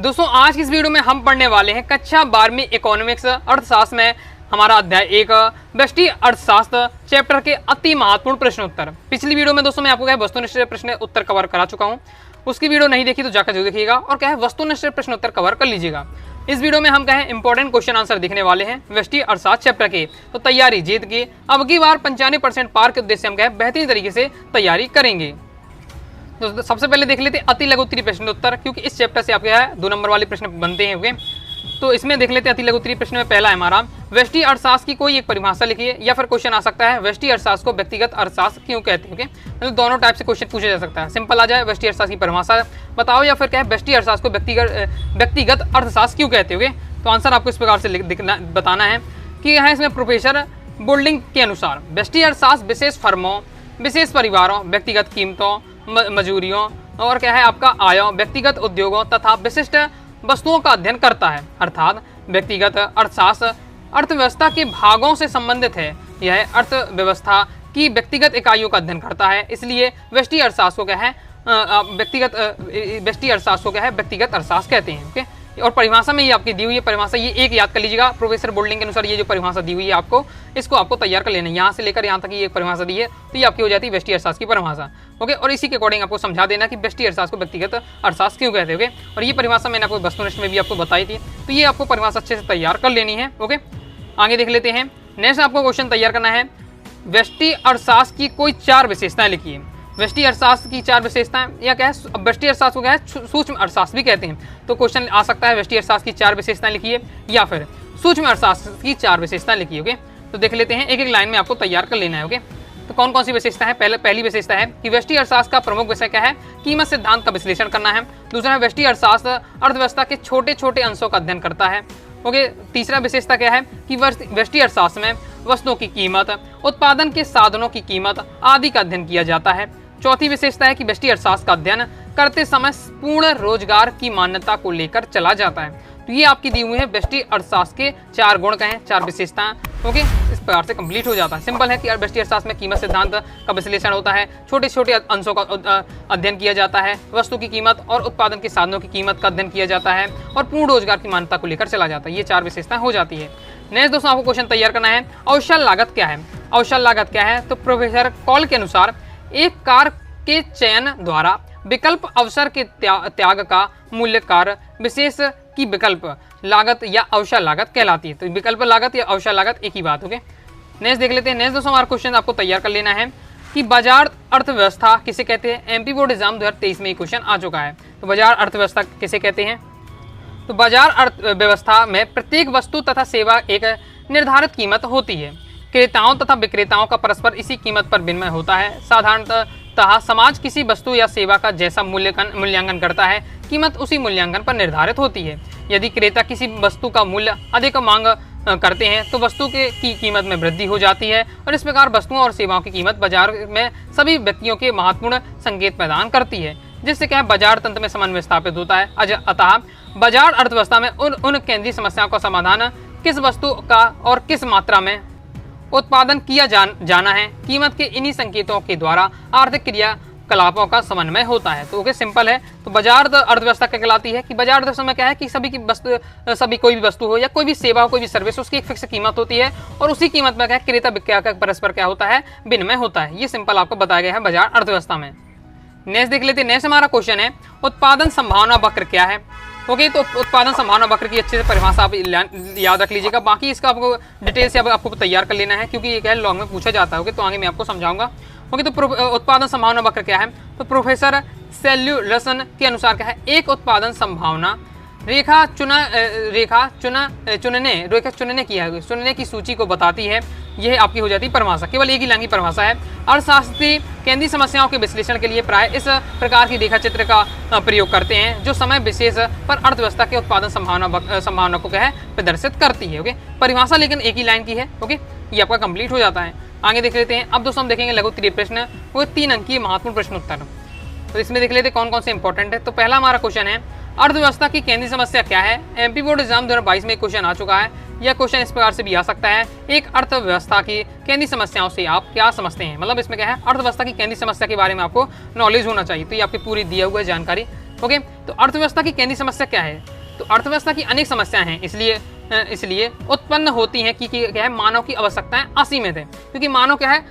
दोस्तों आज की इस वीडियो में हम पढ़ने वाले हैं कक्षा 12वीं इकोनॉमिक्स अर्थशास्त्र में हमारा अध्याय 1 व्यष्टि अर्थशास्त्र चैप्टर के अति महत्वपूर्ण प्रश्न उत्तर। पिछली वीडियो में दोस्तों मैं आपको वस्तुनिष्ठ प्रश्न उत्तर कवर करा चुका हूं, उसकी वीडियो नहीं देखी तो जाकर जरूर देखिएगा और क्या है वस्तुनिष्ठ प्रश्न उत्तर कवर कर लीजिएगा। इस वीडियो में हम कहें इंपॉर्टेंट क्वेश्चन आंसर दिखने वाले हैं व्यष्टि अर्थशास्त्र चैप्टर के, तो तैयारी जीत की। अब की बार 95% पार के उद्देश्य हम कहें बेहतरीन तरीके से तैयारी करेंगे। तो सबसे पहले देख लेते हैं अति लघु उत्तरीय प्रश्न उत्तर, क्योंकि इस चैप्टर से आपके 2 नंबर वाले प्रश्न बनते हैं। ओके, तो इसमें देख लेते हैं अति लघु उत्तरीय प्रश्न में पहला है हमारा व्यष्टि अर्थशास्त्र की कोई एक परिभाषा लिखिए, या फिर क्वेश्चन आ सकता है व्यष्टि अर्थशास्त्र को व्यक्तिगत अर्थशास्त्र क्यों कहते हैं। ओके, तो दोनों टाइप से क्वेश्चन पूछा जा सकता है। सिंपल आ जाए व्यष्टि अर्थशास्त्र की परिभाषा बताओ, या फिर क्या है व्यष्टि अर्थशास्त्र को व्यक्तिगत अर्थशास्त्र क्यों कहते हैं। तो आंसर आपको इस प्रकार से बताना है कि है इसमें प्रोफेसर बोल्डिंग के अनुसार व्यष्टि अर्थशास्त्र विशेष फर्मों, विशेष परिवारों, व्यक्तिगत कीमतों, मजूरियों और क्या है आपका आयों, व्यक्तिगत उद्योगों तथा विशिष्ट वस्तुओं का अध्ययन करता है। अर्थात व्यक्तिगत अर्थशास्त्र अर्थव्यवस्था के भागों से संबंधित है। यह अर्थव्यवस्था की व्यक्तिगत इकाइयों का अध्ययन करता है, इसलिए व्यष्टि अर्थशास्त्र को क्या है व्यष्टि अर्थशास्त्र को क्या है व्यक्तिगत अर्थशास्त्र कहते हैं। ओके, और परिभाषा में ये आपकी दी हुई है परिभाषा, ये एक याद कर लीजिएगा। प्रोफेसर बोल्डिंग के अनुसार ये जो परिभाषा दी हुई है आपको, इसको आपको तैयार कर लेना है। यहाँ से लेकर यहाँ तक ये एक परिभाषा दी है, तो ये आपकी हो जाती है व्यष्टि अर्थशास्त्र की परिभाषा। ओके, और इसी के अकॉर्डिंग आपको समझा देना कि व्यष्टि अर्थशास्त्र को व्यक्तिगत अर्थशास्त्र क्यों कहते हैं। ओके, और ये परिभाषा मैंने आपको वस्तुनिष्ठ में भी आपको बताई थी, तो ये आपको परिभाषा अच्छे से तैयार कर लेनी है। ओके, आगे देख लेते हैं। नेक्स्ट आपको क्वेश्चन तैयार करना है व्यष्टि अर्थशास्त्र की कोई 4 विशेषताएं लिखिए। व्यष्टि अर्थशास्त्र की 4 विशेषताएं या क्या है व्यष्टि अर्थशास्त्र को क्या है सूक्ष्म अर्थशास्त्र भी कहते हैं। तो क्वेश्चन आ सकता है व्यष्टि अर्थशास्त्र की 4 विशेषताएं लिखिए, या फिर सूक्ष्म अर्थशास्त्र की 4 विशेषताएं लिखिए। ओके, तो देख लेते हैं, एक एक लाइन में आपको तैयार कर लेना है। ओके, तो कौन कौन सी विशेषता है। पहली विशेषता है कि व्यष्टि अर्थशास्त्र का प्रमुख विषय क्या है, कीमत सिद्धांत का विश्लेषण करना है। दूसरा है व्यष्टि अर्थशास्त्र अर्थव्यवस्था के छोटे छोटे अंशों का अध्ययन करता है। ओके, तीसरा विशेषता क्या है कि व्यष्टि अर्थशास्त्र में वस्तुओं की कीमत, उत्पादन के साधनों की कीमत आदि का अध्ययन किया जाता है। चौथी विशेषता है कि व्यष्टि अर्थशास्त्र का अध्ययन करते समय पूर्ण रोजगार की मान्यता को लेकर चला जाता है। तो ये आपकी दी हुई है व्यष्टि अर्थशास्त्र के 4 गुण कहें, 4 विशेषताएं। ओके, इस प्रकार से कंप्लीट हो जाता है। सिंपल है कि व्यष्टि अर्थशास्त्र में कीमत सिद्धांत का विश्लेषण होता है, छोटे छोटे अंशों का अध्ययन किया जाता है, वस्तु की कीमत और उत्पादन के साधनों की कीमत का अध्ययन किया जाता है, और पूर्ण रोजगार की मान्यता को लेकर चला जाता है। ये 4 विशेषताएं हो जाती है। नेक्स्ट दोस्तों आपको क्वेश्चन तैयार करना है अवसर लागत क्या है। अवसर लागत क्या है, तो प्रोफेसर कॉल के अनुसार एक कार के चयन द्वारा विकल्प अवसर के त्याग का मूल्य कार विशेष की विकल्प लागत या अवसर लागत कहलाती है। तो विकल्प लागत या अवसर लागत एक ही बात। ओके, नेक्स्ट देख लेते हैं। नेक्स्ट दोस्तों हमारा क्वेश्चन आपको तैयार कर लेना है कि बाजार अर्थव्यवस्था किसे कहते हैं। एमपी बोर्ड एग्जाम 2023 में ये क्वेश्चन आ चुका है। तो बाजार अर्थव्यवस्था किसे कहते हैं। तो बाजार अर्थव्यवस्था में प्रत्येक वस्तु तथा सेवा एक निर्धारित कीमत होती है। क्रेताओं तथा विक्रेताओं का परस्पर इसी कीमत पर विनिमय होता है। साधारणतः समाज किसी वस्तु या सेवा का जैसा मूल्यांकन करता है, कीमत उसी मूल्यांकन पर निर्धारित होती है। यदि क्रेता किसी वस्तु का मूल्य अधिक मांग करते हैं तो वस्तु की कीमत में वृद्धि हो जाती है, और इस प्रकार वस्तुओं और सेवाओं की कीमत बाजार में सभी व्यक्तियों के महत्वपूर्ण संकेत प्रदान करती है, जिससे क्या है बाजार तंत्र में समन्वय स्थापित होता है। अतः बाजार अर्थव्यवस्था में उन केंद्रीय समस्याओं का समाधान किस वस्तु का और किस मात्रा में उत्पादन किया जाना है, कीमत के इन्हीं संकेतों के द्वारा आर्थिक क्रियाकलापों का समन्वय होता है। तो ओके, सिंपल है। तो बाजार अर्थव्यवस्था क्या कहलाती है कि बाजार अर्थव्यवस्था में क्या है कि सभी कोई भी वस्तु हो या कोई भी सेवा हो, कोई भी सर्विस, उसकी एक फिक्स कीमत होती है, और उसी कीमत में क्या है क्रेता विक्रेता का परस्पर क्या होता है विनिमय होता है। ये सिंपल आपको बताया गया है बाजार अर्थव्यवस्था में। नेक्स्ट देख लेते हैं। नेक्स्ट हमारा क्वेश्चन है उत्पादन संभावना वक्र क्या है। ओके, तो उत्पादन संभावना वक्र की अच्छे से परिभाषा आप याद रख लीजिएगा। बाकी इसका आपको डिटेल से आपको तैयार कर लेना है, क्योंकि ये क्या है लॉन्ग में पूछा जाता है। ओके, तो आगे मैं आपको समझाऊंगा। ओके, तो उत्पादन संभावना वक्र क्या है। तो सेल्यूलसन के अनुसार क्या है एक उत्पादन संभावना रेखा चुनने की सूची को बताती है। यह आपकी हो जाती है परिभाषा, केवल एक ही लाइन की परिभाषा है। अर्थशास्त्री केंद्रीय समस्याओं के विश्लेषण के लिए प्राय इस प्रकार की रेखा चित्र का प्रयोग करते हैं, जो समय विशेष पर अर्थव्यवस्था के उत्पादन संभावना को क्या है प्रदर्शित करती है। ओके, परिभाषा लेकिन एक ही लाइन की है। ओके, ये आपका कंप्लीट हो जाता है। आगे देख लेते हैं। अब दोस्तों हम देखेंगे लघु उत्तरीय प्रश्न, वो 3 अंकीय महत्वपूर्ण प्रश्न उत्तर। तो इसमें देख लेते हैं कौन कौन से इंपॉर्टेंट है। तो पहला हमारा क्वेश्चन है अर्थव्यवस्था की केंद्रीय समस्या क्या है। एमपी बोर्ड एग्जाम 2022 में क्वेश्चन आ चुका है। यह क्वेश्चन इस प्रकार से भी आ सकता है, एक अर्थव्यवस्था की केंद्रीय समस्याओं से आप क्या समझते हैं। मतलब इसमें क्या है अर्थव्यवस्था की केंद्रीय समस्या के बारे में आपको नॉलेज होना चाहिए। तो ये आपकी पूरी दिया हुआ जानकारी ओके, तो अर्थव्यवस्था की केंद्रीय समस्या क्या है? तो अर्थव्यवस्था की अनेक समस्याएं हैं, इसलिए उत्पन्न होती हैं कि क्या है, मानव की आवश्यकताएं असीमित है, क्योंकि मानव क्या है,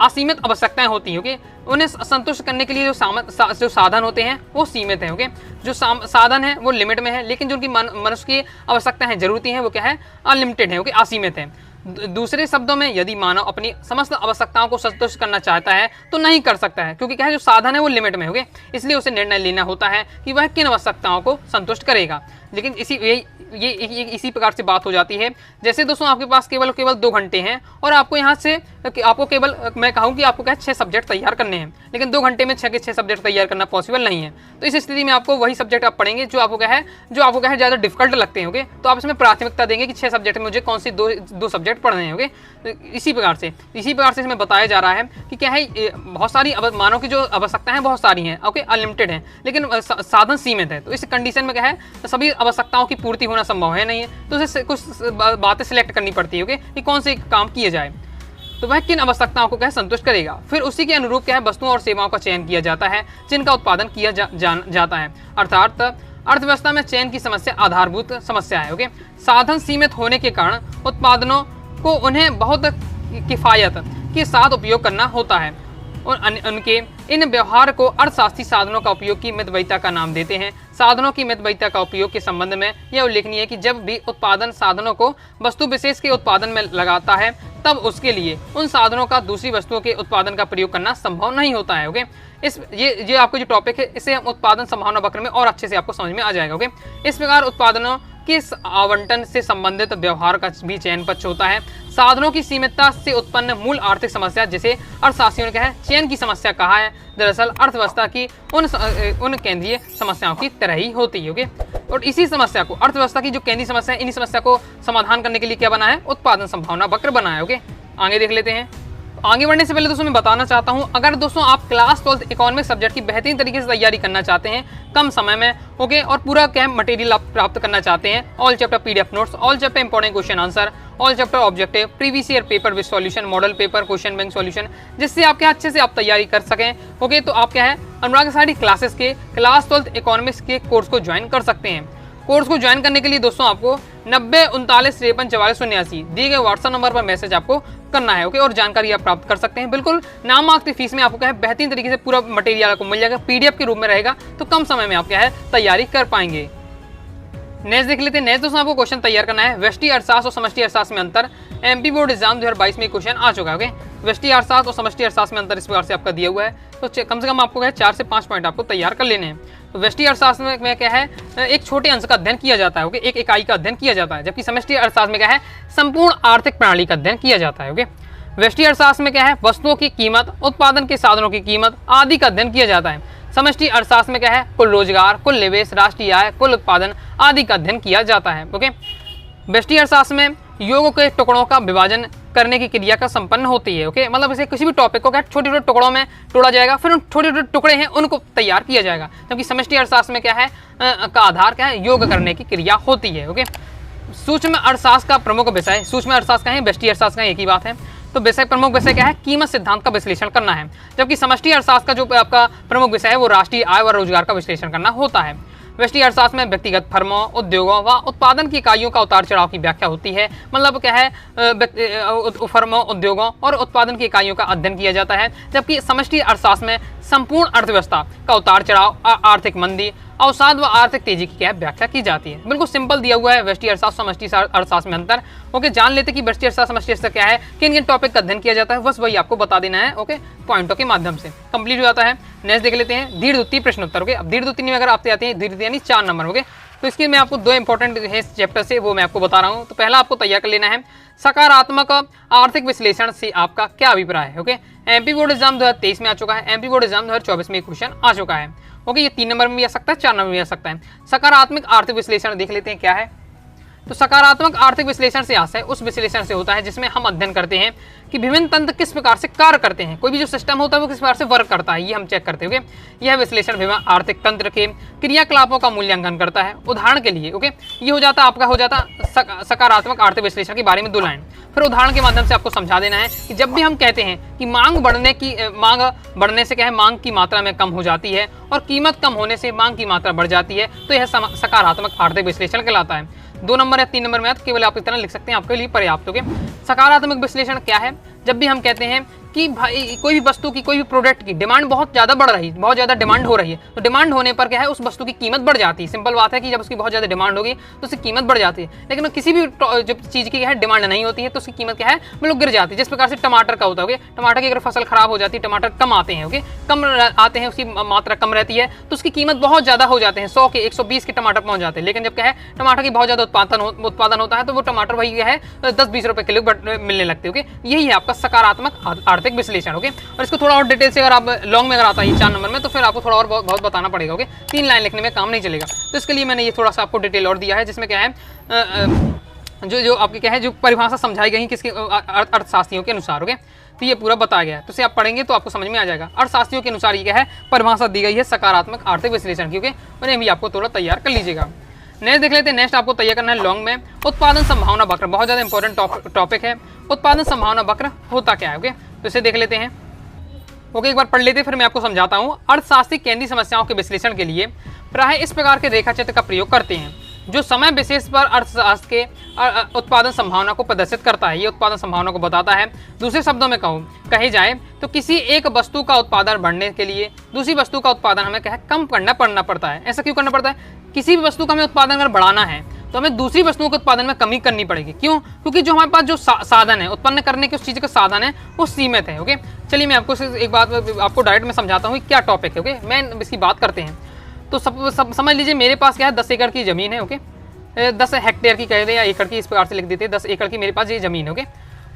असीमित आवश्यकताएं होती हैं। ओके, उन्हें संतुष्ट करने के लिए जो साधन होते हैं वो सीमित है। ओके, जो साधन है वो लिमिट में है, लेकिन जो उनकी मनुष्य की आवश्यकताएं हैं, जरूरतें हैं, वो क्या है, अनलिमिटेड है। ओके, असीमित है। दूसरे शब्दों में यदि मानव अपनी समस्त आवश्यकताओं को संतुष्ट करना चाहता है तो नहीं कर सकता है, क्योंकि क्या है, जो साधन है वो लिमिट में। ओके, इसलिए उसे निर्णय लेना होता है कि वह किन आवश्यकताओं को संतुष्ट करेगा। लेकिन इसी प्रकार से बात हो जाती है, जैसे दोस्तों आपके पास केवल 2 घंटे हैं और आपको यहाँ से आपको केवल, मैं कहूँ कि आपको क्या 6 सब्जेक्ट तैयार करने हैं, लेकिन 2 घंटे में 6 के 6 सब्जेक्ट तैयार करना पॉसिबल नहीं है। तो इस स्थिति में आपको वही सब्जेक्ट आप पढ़ेंगे जो आपको क्या है ज़्यादा डिफिकल्ट लगते हैं। ओके, तो आप इसमें प्राथमिकता देंगे कि 6 सब्जेक्ट में मुझे कौन से दो सब्जेक्ट पढ़ने हैं। ओके, तो इसी प्रकार से इसमें बताया जा रहा है कि क्या है, बहुत सारी मानव की जो आवश्यकताएं हैं बहुत सारी हैं। ओके, अनलिमिटेड है, लेकिन साधन सीमित है। तो इस कंडीशन में क्या है, सभी आवश्यकताओं की पूर्ति होना संभव है नहीं है, तो उसे कुछ बातें सिलेक्ट करनी पड़ती है। ओके, कि कौन से काम किए जाए, तो वह किन आवश्यकताओं को क्या संतुष्ट करेगा। फिर उसी के अनुरूप क्या है, वस्तुओं और सेवाओं का चयन किया जाता है जिनका उत्पादन किया जाता है। अर्थात अर्थव्यवस्था में चयन की समस्या आधारभूत समस्या है। ओके, साधन सीमित होने के कारण उत्पादनों को उन्हें बहुत किफायत के साथ उपयोग करना होता है। उनके इन व्यवहार को अर्थशास्त्री साधनों का उपयोग की मितव्ययिता का नाम देते हैं। साधनों की मितव्ययिता का उपयोग के संबंध में यह उल्लेखनीय है कि जब भी उत्पादन साधनों को वस्तु विशेष के उत्पादन में लगाता है, तब उसके लिए उन साधनों का दूसरी वस्तुओं के उत्पादन का प्रयोग करना संभव नहीं होता है। ओके, ये आपको जो टॉपिक है, इसे हम उत्पादन संभावना वक्र में और अच्छे से आपको समझ में आ जाएगा। ओके, इस प्रकार उत्पादनों किस आवंटन से संबंधित व्यवहार का भी चयन पक्ष होता है। साधनों की सीमितता से उत्पन्न मूल आर्थिक समस्या, जिसे अर्थशास्त्रियों ने कहा है चयन की समस्या कहा है, दरअसल अर्थव्यवस्था की उन केंद्रीय समस्याओं की तरह ही होती है। ओके, और इसी समस्या को, अर्थव्यवस्था की जो केंद्रीय समस्या है, इन्हीं समस्या को समाधान करने के लिए क्या बना है, उत्पादन संभावना वक्र बना है। ओके, आगे देख लेते हैं। आगे बढ़ने से पहले दोस्तों मैं बताना चाहता हूं, अगर दोस्तों आप क्लास 12 इकोनॉमिक्स सब्जेक्ट की बेहतरीन तरीके से तैयारी करना चाहते हैं कम समय में, ओके, और पूरा क्या मटेरियल आप प्राप्त करना चाहते हैं, all chapter PDF notes, all chapter important question answer, all chapter objective, previous year paper with solution, model paper, question bank solution, जिससे आप क्या अच्छे से आप तैयारी कर सकें। ओके, तो आप क्या है, अनुराग सारी क्लासेस के क्लास 12 इकोनॉमिक्स के कोर्स को ज्वाइन कर सकते हैं। कोर्स को ज्वाइन करने के लिए दोस्तों आपको 90 39 53 44 89 दिए गए व्हाट्सएप नंबर पर मैसेज आपको करना है। ओके, और जानकारी आप प्राप्त कर सकते हैं बिल्कुल नाम मात्र फीस में। आपको क्या है, बेहतरीन तरीके से पूरा मटेरियल आपको मिल जाएगा, पीडीएफ के रूप में रहेगा, तो कम समय में आप क्या है तैयारी कर पाएंगे। नेक्स्ट देख लेते हैं। नेक्स्ट दोस्तों आपको क्वेश्चन तैयार करना है, व्यष्टि अर्थशास्त्र और समष्टि अर्थशास्त्र में अंतर। एमपी बोर्ड एग्जाम 2022 में क्वेश्चन आ चुका है। ओके, व्यष्टि अर्थशास्त्र और समष्टि अर्थशास्त्र में अंतर इस प्रकार से आपका दिया हुआ है, तो कम से कम आपको क्या है 4 से 5 पॉइंट आपको तैयार कर लेने हैं। तो व्यष्टि अर्थशास्त्र में क्या है, एक छोटे अंश का अध्ययन किया जाता है। ओके, एक इकाई का अध्ययन किया जाता है, जबकि समष्टि अर्थशास्त्र में क्या है, संपूर्ण आर्थिक प्रणाली का अध्ययन किया जाता है। ओके, व्यष्टि अर्थशास्त्र में क्या है, वस्तुओं की कीमत, उत्पादन के साधनों की कीमत आदि का अध्ययन किया जाता है। समष्टि अर्थशास्त्र में क्या है, कुल रोजगार, कुल निवेश, राष्ट्रीय आय, कुल उत्पादन आदि का अध्ययन किया जाता है। ओके, व्यष्टि अर्थशास्त्र में योग के टुकड़ों का विभाजन करने की क्रिया का संपन्न होती है। ओके, मतलब इसे किसी भी टॉपिक को क्या छोटे छोटे टुकड़ों में तोड़ा जाएगा, फिर उन छोटे छोटे टुकड़े हैं उनको तैयार किया जाएगा। जबकि समष्टि अर्थशास्त्र में क्या है, का आधार क्या है, योग करने की क्रिया होती है। ओके, सूक्ष्म अर्थशास्त्र का प्रमुख विषय, सूक्ष्म अर्थशास्त्र का है, व्यष्टि अर्थशास्त्र का एक ही बात है। तो विषय, प्रमुख विषय क्या है, कीमत सिद्धांत का विश्लेषण करना है। जबकि समष्टि अर्थशास्त्र का जो आपका प्रमुख विषय है वो राष्ट्रीय आय व रोजगार का विश्लेषण करना होता है। व्यष्टि अर्थशास्त्र में व्यक्तिगत फर्मों, उद्योगों व उत्पादन की इकाइयों का उतार चढ़ाव की व्याख्या होती है। मतलब क्या है, फर्मों, उद्योगों और उत्पादन की इकाइयों का अध्ययन किया जाता है। जबकि समष्टि अर्थशास्त्र में संपूर्ण अर्थव्यवस्था का उतार चढ़ाव, आर्थिक मंदी, अवसाद व आर्थिक तेजी की क्या व्याख्या की जाती है। बिल्कुल सिंपल दिया हुआ है व्यष्टि अर्थशास्त्र समष्टि अर्थशास्त्र में अंतर। ओके, जान लेते कि व्यष्टि अर्थशास्त्र समष्टि अर्थशास्त्र क्या है, किन किन टॉपिक का अध्ययन किया जाता है, बस वही आपको बता देना है। ओके, पॉइंटों के माध्यम से कंप्लीट हो जाता है। नेक्स्ट देख लेते हैं दीर्घवृत्तीय प्रश्न उत्तर। ओके, अब दीर्घवृत्तीय में अगर आपसे आते हैं दीर्घवृत्तीय यानी 4 नंबर। ओके, तो इसके मैं आपको 2 इंपॉर्टेंट है चैप्टर से, वो मैं आपको बता रहा हूँ। तो पहला आपको तैयार कर लेना है, सकारात्मक आर्थिक विश्लेषण से आपका क्या अभिप्राय है। ओके, एमपी बोर्ड एग्जाम 2023 में आ चुका है, एमपी बोर्ड एग्जाम 2024 में क्वेश्चन आ चुका है। ओके, ये 3 नंबर में भी आ सकता है, 4 नंबर में भी आ सकता है। सकारात्मक आर्थिक विश्लेषण देख लेते हैं क्या है। तो सकारात्मक आर्थिक विश्लेषण से आशय उस विश्लेषण से होता है जिसमें हम अध्ययन करते हैं कि विभिन्न तंत्र किस प्रकार से कार्य करते हैं, कोई भी जो सिस्टम होता है वो किस प्रकार से वर्क करता है, ये हम चेक करते हैं। ओके, यह विश्लेषण विभिन्न आर्थिक तंत्र के क्रियाकलापों का मूल्यांकन करता है। उदाहरण के लिए ओके, ये हो जाता आपका हो जाता सकारात्मक आर्थिक विश्लेषण के बारे में 2 लाइन। फिर उदाहरण के माध्यम से आपको समझा देना है कि जब भी हम कहते हैं कि मांग बढ़ने से क्या है, मांग की मात्रा में कम हो जाती है और कीमत कम होने से मांग की मात्रा बढ़ जाती है, तो यह सकारात्मक आर्थिक विश्लेषण कहलाता है। 2 नंबर या 3 नंबर में केवल आप इस तरह लिख सकते हैं, आपके लिए पर्याप्त। होगा। सकारात्मक विश्लेषण क्या है? जब भी हम कहते हैं कि भाई कोई भी वस्तु की, कोई भी प्रोडक्ट की डिमांड बहुत ज़्यादा बढ़ रही है, बहुत ज़्यादा डिमांड हो रही है, तो डिमांड होने पर क्या है, उस वस्तु की कीमत बढ़ जाती है। सिंपल बात है कि जब उसकी बहुत ज़्यादा डिमांड होगी तो उसकी कीमत बढ़ जाती है। लेकिन किसी भी जब चीज़ की क्या है डिमांड नहीं होती है तो उसकी कीमत क्या है, मतलब गिर जाती है। जिस प्रकार से टमाटर का होता है, टमाटर की अगर फसल खराब हो जाती है, टमाटर कम आते हैं, ओके, कम आते हैं, उसकी मात्रा कम रहती है, तो उसकी कीमत बहुत ज़्यादा हो जाते हैं, 100 के 120 के टमाटर पहुँच जाते हैं। लेकिन जब क्या है टमाटर की बहुत ज़्यादा उत्पादन होता है तो वो टमाटर वही क्या है 10-20 रुपये किलो मिलने लगते हैं। ओके, यही है आपका सकारात्मक आर्थिक विश्लेषण। ओके, और इसको थोड़ा और डिटेल से अगर आप लॉन्ग में अगर आता है 4 नंबर में, तो फिर आपको थोड़ा और बहुत बताना पड़ेगा। ओके, 3 लाइन लिखने में काम नहीं चलेगा, तो इसके लिए मैंने ये थोड़ा सा आपको डिटेल और दिया है, जिसमें क्या है जो आपकी क्या है जो परिभाषा समझाई गई किसके अर्थशास्त्रियों के अनुसार। ओके, तो ये पूरा बताया गया है, तो इसे आप पढ़ेंगे तो आपको समझ में आ जाएगा। अर्थशास्त्रियों के अनुसार ये क्या है परिभाषा दी गई है सकारात्मक आर्थिक विश्लेषण की। ओके, उन्हें भी आपको थोड़ा तैयार कर लीजिएगा। नेक्स्ट देख लेते हैं। नेक्स्ट आपको तैयार करना है लॉन्ग में उत्पादन संभावना वक्र। बहुत ज़्यादा इंपॉर्टेंट टॉपिक है। उत्पादन संभावना वक्र होता क्या है? ओके, तो इसे देख लेते हैं। ओके, एक बार पढ़ लेते फिर मैं आपको समझाता हूँ। अर्थशास्त्री केंद्रीय समस्याओं के विश्लेषण के लिए प्राय इस प्रकार के रेखाचित्र का प्रयोग करते हैं जो समय विशेष पर अर्थशास्त्र के उत्पादन संभावना को प्रदर्शित करता है। ये उत्पादन संभावना को बताता है। दूसरे शब्दों में कहे जाए तो किसी एक वस्तु का उत्पादन बढ़ने के लिए दूसरी वस्तु का उत्पादन हमें क्या है कम करना पड़ता है। ऐसा क्यों करना पड़ता है? किसी भी वस्तु का हमें उत्पादन अगर बढ़ाना है तो हमें दूसरी वस्तुओं के उत्पादन में कमी करनी पड़ेगी। क्यों? क्योंकि जो हमारे पास जो साधन है उत्पन्न करने के उस चीज़ का साधन है वो सीमित है। ओके, चलिए मैं आपको एक बात आपको डायरेक्ट में समझाता हूँ क्या टॉपिक है। ओके, मैं इसकी बात करते हैं तो समझ लीजिए मेरे पास क्या है 10 एकड़ की ज़मीन है। ओके, 10 हेक्टेयर की कह दें या एकड़ की, इस प्रकार से लिख देते हैं। 10 एकड़ की मेरे पास ये ज़मीन है।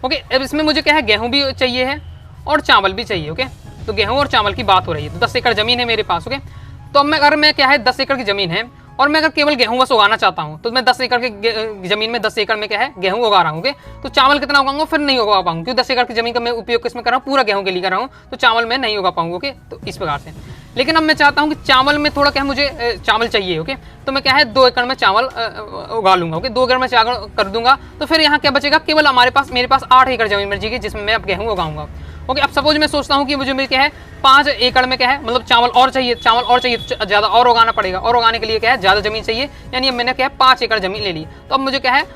ओके, अब इसमें मुझे क्या है गेहूँ भी चाहिए है और चावल भी चाहिए। ओके, तो गेहूँ और चावल की बात हो रही है। तो 10 एकड़ ज़मीन है मेरे पास। ओके, तो अब अगर मैं क्या है 10 एकड़ की ज़मीन है और मैं अगर केवल गेहूं बस उगाना चाहता हूं तो मैं 10 एकड़ की जमीन में 10 एकड़ में क्या है गेहूं उगा रहा हूँ। तो चावल कितना उगाऊंगा? फिर नहीं उगा पाऊंगा क्योंकि 10 एकड़ की जमीन का मैं उपयोग किसमें कर रहा हूँ? पूरा गेहूं के लिए कर रहा हूँ, तो चावल में नहीं उगा पाऊंगा। ओके, तो इस प्रकार से। लेकिन अब मैं चाहता हूँ कि चावल में थोड़ा क्या है मुझे चावल चाहिए। ओके, तो मैं क्या है 2 एकड़ में चावल उगा लूंगा। ओके, 2 एकड़ में चावल कर दूंगा तो फिर यहाँ क्या बचेगा? केवल मेरे पास 8 एकड़ जमीन बचेगी जिसमें मैं अब गेहूँ उगाऊंगा। ओके, अब सपोज मैं सोचता हूँ कि मुझे क्या है 5 एकड़ में क्या है मतलब चावल और चाहिए ज़्यादा और उगाना पड़ेगा, और उगाने के लिए क्या है ज़्यादा ज़मीन चाहिए। यानी अब मैंने क्या है 5 एकड़ ज़मीन ले ली, तो अब मुझे क्या है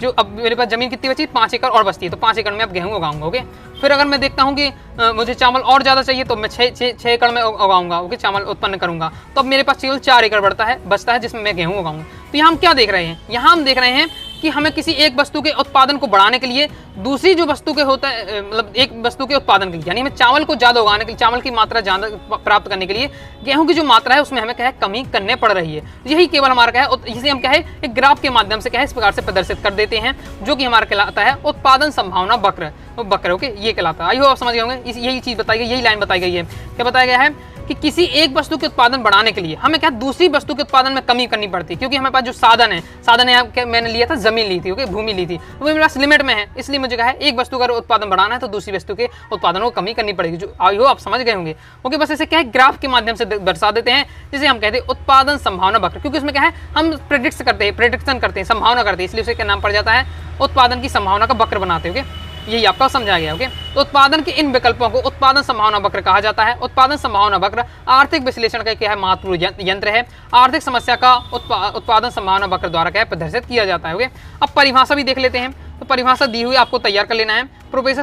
जो अब मेरे पास ज़मीन कितनी बची? 5 एकड़ और बचती है, तो 5 एकड़ में अब गेहूँ उगाऊंगा। ओके, फिर अगर मैं देखता हूँ कि मुझे चावल और ज़्यादा चाहिए तो मैं 6 एकड़ में उगाऊंगा। ओके, चावल उत्पन्न करूंगा, तो अब मेरे पास केवल 4 एकड़ बचता है जिसमें मैं गेहूँ उगाऊंगा। तो यहाँ हम क्या देख रहे हैं? यहाँ हम देख रहे हैं कि हमें किसी एक वस्तु के उत्पादन को बढ़ाने के लिए दूसरी जो वस्तु के होता है मतलब एक वस्तु के उत्पादन के लिए, यानी हमें चावल को ज़्यादा उगाने के लिए, चावल की मात्रा ज़्यादा प्राप्त करने के लिए गेहूं की जो मात्रा है उसमें हमें क्या है कमी करने पड़ रही है। यही केवल हमारा क्या है इसे हम क्या है एक ग्राफ के माध्यम से क्या है इस प्रकार से प्रदर्शित कर देते हैं, जो कि हमारा कहलाता है उत्पादन संभावना वक्र। ओके, ये कहलाता है। आई होप आप समझ गए होंगे। यही चीज़ बताई गई, यही लाइन बताई गई है। क्या बताया गया है कि किसी एक वस्तु के उत्पादन बढ़ाने के लिए हमें क्या दूसरी वस्तु के उत्पादन में कमी करनी पड़ती है, क्योंकि हमारे पास जो साधन है मैंने लिया था जमीन ली थी। ओके, भूमि ली थी, वो मेरे पास लिमिट में है, इसलिए मुझे क्या है एक वस्तु का उत्पादन बढ़ाना है तो दूसरी वस्तु के उत्पादन को कमी करनी पड़ेगी। जो आई हो आप समझ गए होंगे। ओके, बस इसे क्या है ग्राफ के माध्यम से दर्शा देते हैं, जिसे हम कहते हैं उत्पादन संभावना वक्र, क्योंकि उसमें क्या है हम प्रेडिक्शन करते हैं, संभावना करते हैं, इसलिए उसे क्या नाम पड़ जाता है उत्पादन की संभावना का वक्र बनाते हैं। ओके, यही आपका समझा गया। ओके, तो उत्पादन के इन विकल्पों को उत्पादन संभावना वक्र कहा जाता है। उत्पादन संभावना वक्र आर्थिक विश्लेषण का क्या है महत्वपूर्ण यंत्र है। आर्थिक समस्या का उत्पादन संभावना वक्र द्वारा क्या है प्रदर्शित किया जाता है। ओके, अब परिभाषा भी देख लेते हैं। तो परिभाषा दी हुई आपको तैयार कर लेना है। प्रोफेसर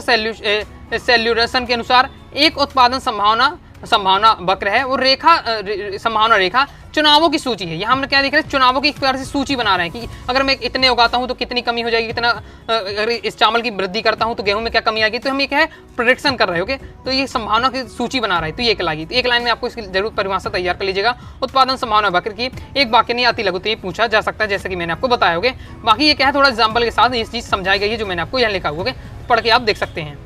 सैल्यूसन के अनुसार एक उत्पादन संभावना वक्र है वो संभावना रेखा चुनावों की सूची है। यहाँ हम क्या देख रहे हैं चुनावों की एक प्रकार से सूची बना रहे हैं कि अगर मैं इतने उगाता हूँ तो कितनी कमी हो जाएगी, कितना अगर इस चावल की वृद्धि करता हूँ तो गेहूं में क्या कमी आएगी, तो हम ये क्या है प्रेडिक्शन कर रहे हो। ओके, तो ये संभावना की सूची बना रहा है, तो ये कहलाएगी। तो एक लाइन में आपको इसकी जरूर परिभाषा तैयार कर लीजिएगा। उत्पादन संभावना वक्र की एक वाक्य नहीं आती लघु तो ये पूछा जा सकता है, जैसे कि मैंने आपको बताया। ओके, बाकी ये क्या है थोड़ा एग्जाम्पल के साथ ये चीज़ समझाई गई है जो मैंने आपको यहाँ लिखा हुआ। ओके, पढ़ के आप देख सकते हैं।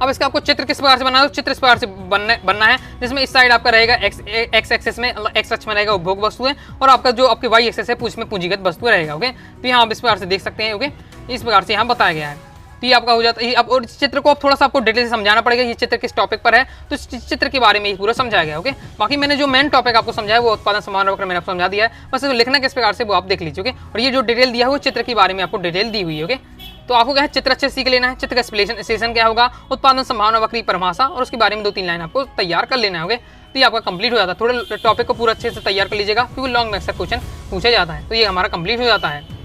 अब इसका आपको चित्र किस प्रकार से बनाना है, तो चित्र इस प्रकार से बनना है, जिसमें इस साइड आपका रहेगा एक्स एक्सेस में, एक्स अक्ष में रहेगा उपभोग वस्तुएं, और आपका जो आपकी वाई एक्सेस है उसमें पूंजीगत वस्तुएं रहेगा। ओके, तो यहाँ आप इस प्रकार से देख सकते हैं। ओके, इस प्रकार से यहाँ बताया गया है। तो ये आपका हो जाता है। अब और इस चित्र को अब थोड़ा सा आपको डिटेल से समझाना पड़ेगा, ये चित्र किस टॉपिक पर है, तो इस चित्र के बारे में ही पूरा समझाया गया। ओके, बाकी मैंने जो मेन टॉपिक आपको समझाया वो उत्पादन संभावना वक्र मैंने आपको समझा दिया है, बस लिखना किस प्रकार से वो आप देख लीजिए। ओके, और ये जो डिटेल दिया है वो चित्र के बारे में आपको डिटेल दी हुई है। ओके, तो आपको क्या है, चित्र अच्छे सीख लेना है। चित्र का एक्सप्लेनेशन क्या होगा, उत्पादन संभावना वक्र की परिभाषा, और उसके बारे में 2-3 लाइन आपको तैयार कर लेना है। ओके, तो ये आपका कंप्लीट हो जाता है। थोड़े टॉपिक को पूरा अच्छे से तैयार कर लीजिएगा, क्योंकि लॉन्ग में अक्सर क्वेश्चन पूछा जाता है, तो ये हमारा कंप्लीट हो जाता है।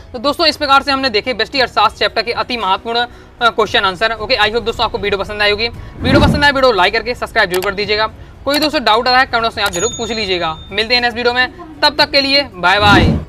तो दोस्तों इस प्रकार से हमने देखे व्यष्टि अर्थशास्त्र चैप्टर के अति महत्वपूर्ण question answer. Okay, I hope दोस्तों आपको वीडियो पसंद आई होगी। वीडियो पसंद आए वीडियो लाइक करके सब्सक्राइब जरूर कर दीजिएगा। कोई दोस्तों डाउट आता है कमेंट्स में आप जरूर पूछ लीजिएगा। मिलते हैं नेक्स्ट वीडियो में, तब तक के लिए बाय बाय।